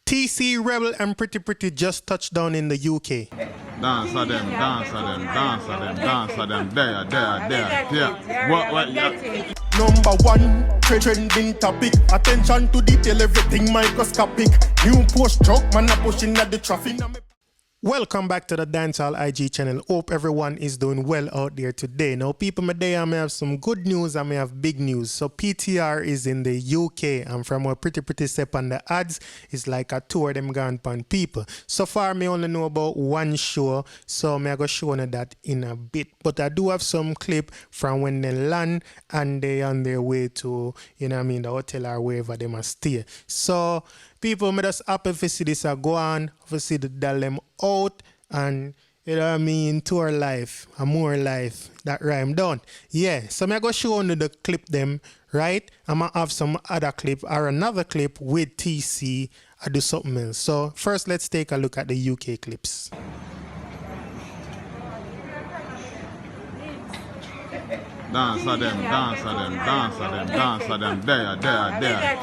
TC Rebel and Pretty just touched down in the UK. Dance for them, dance for them, dance for them, dance for them. There. Yeah. What? Yeah. Number one, trending topic. Attention to detail, everything microscopic. New post truck, man, pushing at the traffic. Welcome back to the Dancehall IG channel. Hope everyone is doing well out there today. Now, people, today I may have some good news, I may have big news. So PTR is in the UK, and from what Pretty step on the ads, it's like a tour them gone pan people. So far, me only know about one show, so me I go show you that in a bit. But I do have some clip from when they land and they on their way to, the hotel or wherever they must stay. So people, me just happy to see this go on, to see the doll them out, and tour life, a more life, that rhyme done. Yeah, so me go show you the clip them, right? I'm gonna have some other clip or another clip with TC, I do something else. So first let's take a look at the UK clips. Dance for them, dance for them, dance for them, dance for them. There.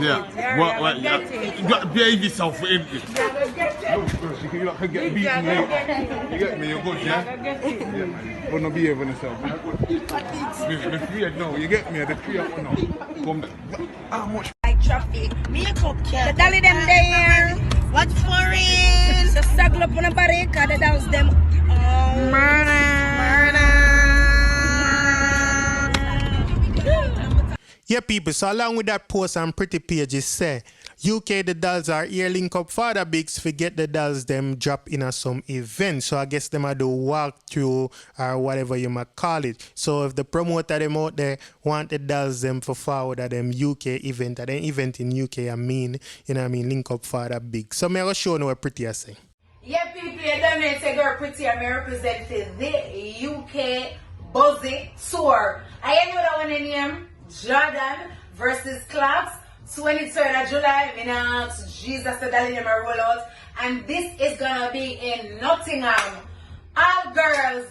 Yeah. What? You got to behave yourself. You can get beaten later. You get me? You're good, yeah? Yeah, man. You're not behaving yourself. The three, no, you get me? The three, no. Come there. How much? Like traffic. Makeup, the dolly them there. What for it? The circle up on the barricade, the dolls them. Murder. Yeah, people, so along with that post on Pretty pages say, UK the dolls are here link up Father Bigs, forget the dolls them drop in some event. So I guess them I do walk through or whatever you might call it. So if the promoter them out there want the dolls them for forward at them UK event, at an event in UK link up Father Bigs. So me I go show you what Pretty I say. Yeah, people, you don't know say girl Pretty and me represent the UK Buzzy Tour. I know that one in name. Jordan versus Claps, 23rd of July. Me now Jesus said that in my rollout, and this is gonna be in Nottingham. All girls,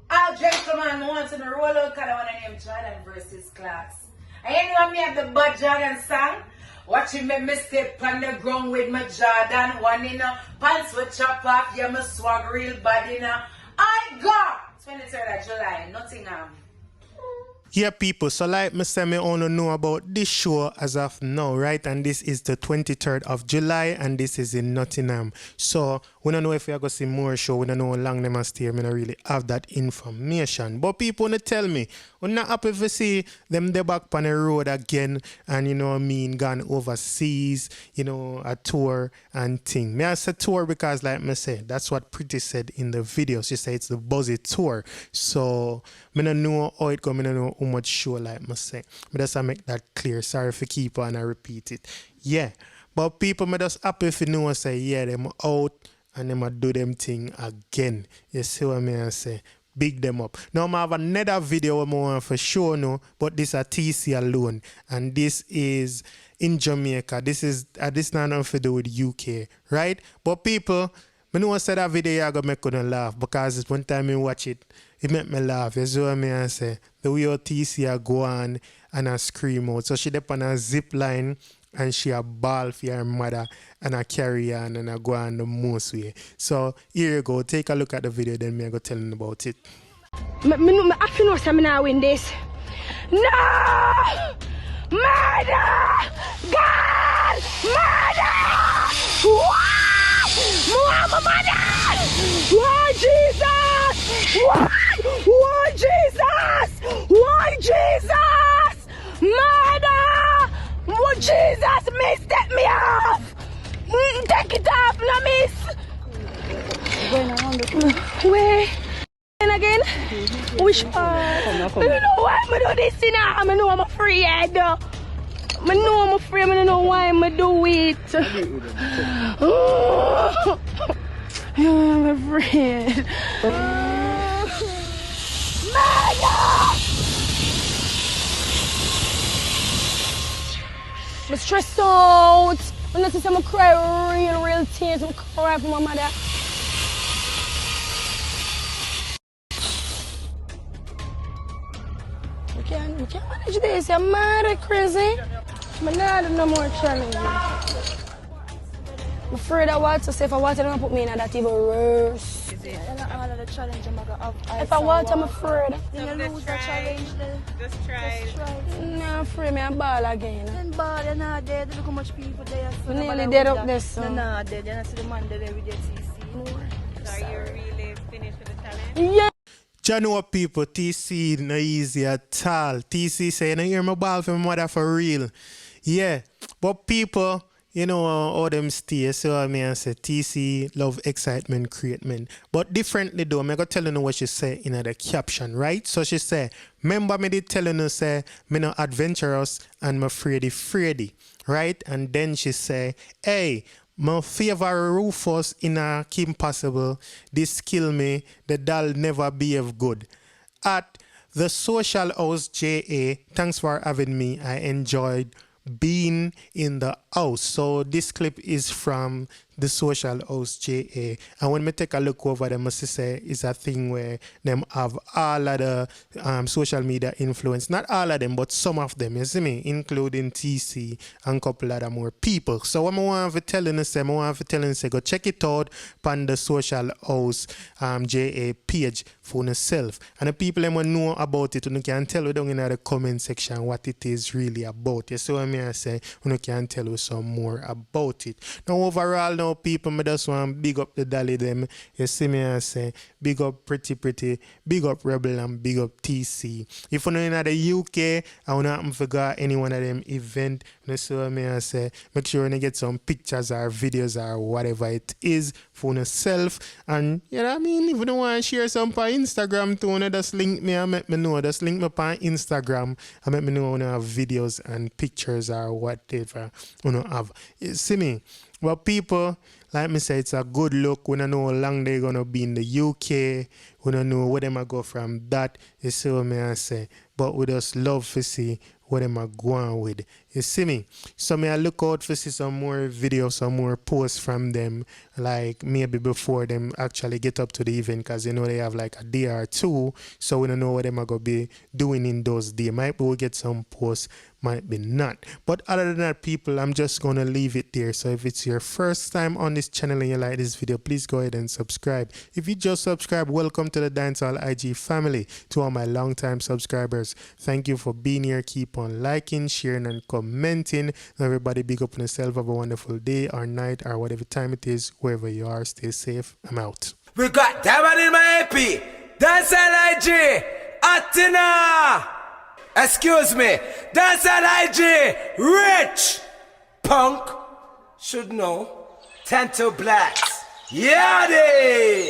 all gentlemen want to roll out because I want to name Jordan versus Claps. I know me have the bad Jordan song. Watching me step on the ground with my Jordan. One in a pants with chop off. Yeah, my swag real bad in a. I got 23rd of July, Nottingham. Yeah, people, so like me say, me only know about this show as of now, right? And this is the 23rd of July, and this is in Nottingham. So we don't know if we are going to see more show. We don't know how long they must stay. We don't really have that information. But people want to tell me, we're not happy to see them they back on the road again, and gone overseas, a tour and thing. Me I say tour because like me say, that's what Pretty said in the video. She said it's the Buzzy Tour. So me don't know how it goes. Me don't know how much show like me say. Me just make that clear. Sorry for keep on and repeat it. Yeah. But people me just happy if you know say yeah, them out and them do them thing again. You see what I say? Big them up. Now I have another video I want for sure no, but this is TC alone, and this is in Jamaica. This not nothing to do with UK, right? But people, I know I said that video I gonna make you laugh because it's one time I watch it, it make me laugh. You see what I say? The way your TC I go on and I scream out. So she dip on a zip line and she a ball for her mother and I carry on and I go on the most way. So here you go, take a look at the video, then me I go telling about it. I know I'm not win this. No! Murder! God! Murder! Why? Mother! Why Jesus? Why Jesus? Why Jesus? Murder! Oh, Jesus, miss, step me off! Take it off, no miss! Where? And again? Which part? I don't know why I do this, I know I'm afraid. I know I'm afraid, I don't know why I do it. I'm afraid. I'm stressed out. I'm not saying I'm cry real tears. I'm crying for my mother. We can't manage this. I'm mad at crazy. I'm not no more challenge. I'm afraid of what to say. If I want to, don't put me in that even worse. All of the challenge I'm gonna have. If I want, I'm afraid. Then you lose the challenge then. Just try. Just try it. I'm afraid me and ball again. Then ball, you're not dead. Look how much people there. We nearly dead up there, so. You're not dead. You're not see the man there with your TC. So are you really finished with the challenge? Yeah. You know what, people, TC no easy at all. TC say, you know, hear my ball for my mother for real. Yeah, but people, you know how them stay, so I mean I say TC love excitement, createment. But differently though, I'm gonna tell you what she say in the caption, right? So she say, remember me did telling you say, me no adventurous and me fredy, right? And then she say, hey, my favorite Rufus in a Kim Possible, this kill me, the doll never behave good. At the Social House JA, thanks for having me. I enjoyed being in the house. So this clip is from the Social House JA. And when me take a look over them, I say it's a thing where them have all of the social media influence. Not all of them, but some of them, you see me, including TC and a couple other more people. So what I want to tell you, go check it out on the Social House JA page for yourself. And the people them want know about it, you can tell you down in the comment section what it is really about. You see what I say? You can tell you some more about it. Now overall, now people, me just want big up the dolly them. You see me I say, big up pretty, big up Rebel and big up TC. If you know in the UK, I want to forget any one of them event. You see what I say, make sure you get some pictures or videos or whatever it is for yourself. And you know what I mean, if you don't want to share some on Instagram too, you just link me and make me know. Just link me on Instagram and make me know when you have videos and pictures or whatever you have. You see me? Well, people, like me say, it's a good look. We don't know how long they're going to be in the UK. We don't know where they might go from that. You see what I say? But we just love to see what they might go on with. You see me? So I look out for see some more videos, some more posts from them, like maybe before them actually get up to the event, because you know they have like a day or two, so we don't know what they might go be doing in those days. Might be we'll get some posts, might be not. But other than that, people, I'm just gonna leave it there. So if it's your first time on this channel and you like this video, please go ahead and subscribe. If you just subscribe, welcome to the Dancehall IG family. To all my long-time subscribers, thank you for being here. Keep on liking, sharing, and commenting. Everybody, big up on yourself. Have a wonderful day or night or whatever time it is, wherever you are. Stay safe. I'm out. We got Diamond in my AP. Dancehall IG. Atina. Excuse me. Dancehall IG. Rich. Punk. Should know. Tento Blacks. Yadi.